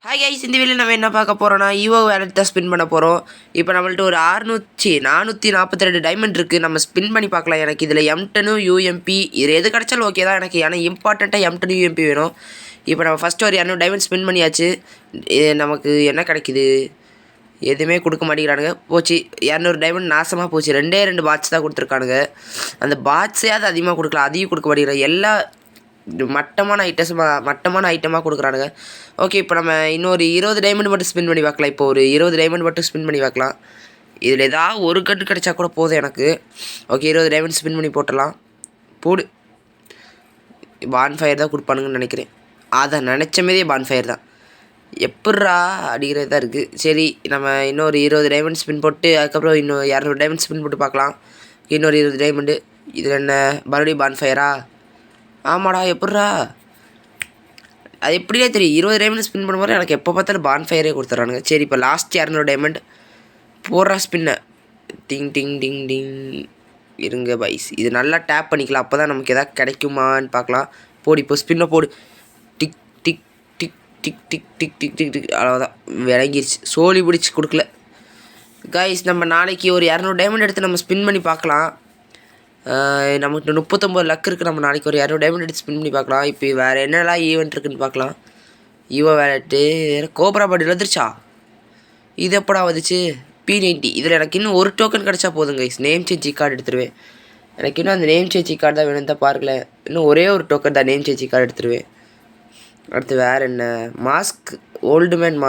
Hi guys, இந்த வீடியோவில் நம்ம என்ன பார்க்க போகிறோம்னா ஈவோ வேலட் தான் ஸ்பின் பண்ண போகிறோம். இப்போ நம்மள்ட்ட ஒரு 442 டைமண்ட் இருக்குது. நம்ம ஸ்பின் பண்ணி பார்க்கலாம். எனக்கு இதில் M10 UMP இது எது கிடச்சாலும் ஓகே தான் எனக்கு. ஏன்னா இம்பார்ட்டண்ட்டாக M10 UMP வேணும். இப்போ நம்ம ஃபஸ்ட்டு ஒரு 200 டைமண்ட் ஸ்பின் பண்ணியாச்சு. நமக்கு என்ன கிடைக்குது? எதுவுமே கொடுக்க மாட்டேங்கிறானுங்க. போச்சு 200 டைமண்ட் நாசமாக போச்சு. 2 பாட்ஸ் தான் கொடுத்துருக்கானுங்க. அந்த பாட்ஸையாவது அதிகமாக கொடுக்கலாம், அதையும் கொடுக்க மாட்டேங்கிறாங்க. எல்லா மட்டமான ஐட்டமாக கொடுக்குறானுங்க. ஓகே, இப்போ நம்ம இன்னொரு 20 டைமண்ட் மட்டும் ஸ்பின் பண்ணி பார்க்கலாம். இப்போ ஒரு 20 டைமண்ட் மட்டும் ஸ்பின் பண்ணி பார்க்கலாம். இதில் ஏதாவது ஒரு கட்டு கிடைச்சா கூட போதும் எனக்கு. ஓகே, 20 டைமண்ட் ஸ்பின் பண்ணி போட்டலாம். போடு. பான்ஃபயர் தான் கொடுப்பானுங்கன்னு நினைக்கிறேன். அதை நினச்ச மாரியே பான்ஃபயர் தான். எப்பட்றா அடிக்கிறது தான் இருக்குது. சரி, நம்ம இன்னொரு 20 டைமண்ட் ஸ்பின் போட்டு அதுக்கப்புறம் இன்னும் 200 டைமண்ட் ஸ்பின் போட்டு பார்க்கலாம். இன்னொரு 20 டைமண்டு. இதில் என்ன மறுபடியும் பான்ஃபயரா? ஆமாடா, எப்பட்றா? அது எப்படியே தெரியும். 20 டைமண்ட் ஸ்பின் பண்ணும்போது எனக்கு எப்போ பார்த்தாலும் பான்ஃபயரே கொடுத்துட்றானுங்க. சரி, இப்போ லாஸ்ட் 200 டைமண்ட் போடுறா ஸ்பின்னை. டிங் டிங் டிங் டிங். இருங்க பைஸ், இது நல்லா டேப் பண்ணிக்கலாம். அப்போ தான் நமக்கு எதாவது கிடைக்குமான்னு பார்க்கலாம். போடு, இப்போ ஸ்பின்னை போடு. டிக் டிக் டிக் டிக் டிக் டிக் டிக் டிக் டிக். அவ்வளோதான், விளங்கிருச்சு. சோழி பிடிச்சி கொடுக்கல கைஸ். நம்ம நாளைக்கு ஒரு 200 டைமண்ட் எடுத்து நம்ம ஸ்பின் பண்ணி பார்க்கலாம். நமக்கு 39 லக் இருக்குது. நம்ம நாளைக்கு ஒரு 200 டைமண்ட் எடுத்து ஸ்பின் பண்ணி பார்க்கலாம். இப்போ வேறு என்னெல்லாம் ஈவெண்ட் இருக்குதுன்னு பார்க்கலாம். ஈவோ வேலட்டு கோப்ரா பாடி வந்துருச்சா? இது எப்படா வந்துச்சு? P90. இதில் எனக்கு இன்னும் ஒரு டோக்கன் கிடச்சா போதும் கைஸ். நேம் சேஞ்ச் கார்டு எடுத்துருவேன். எனக்கு இன்னும் அந்த நேம் சேஞ்ச் கார்டு தான் வேணும் தான் பாருங்கள. இன்னும் ஒரே ஒரு டோக்கன் தான் நேம் சேஞ்ச் கார்டு எடுத்துருவேன். அடுத்து வேறு என்ன? Mask, old man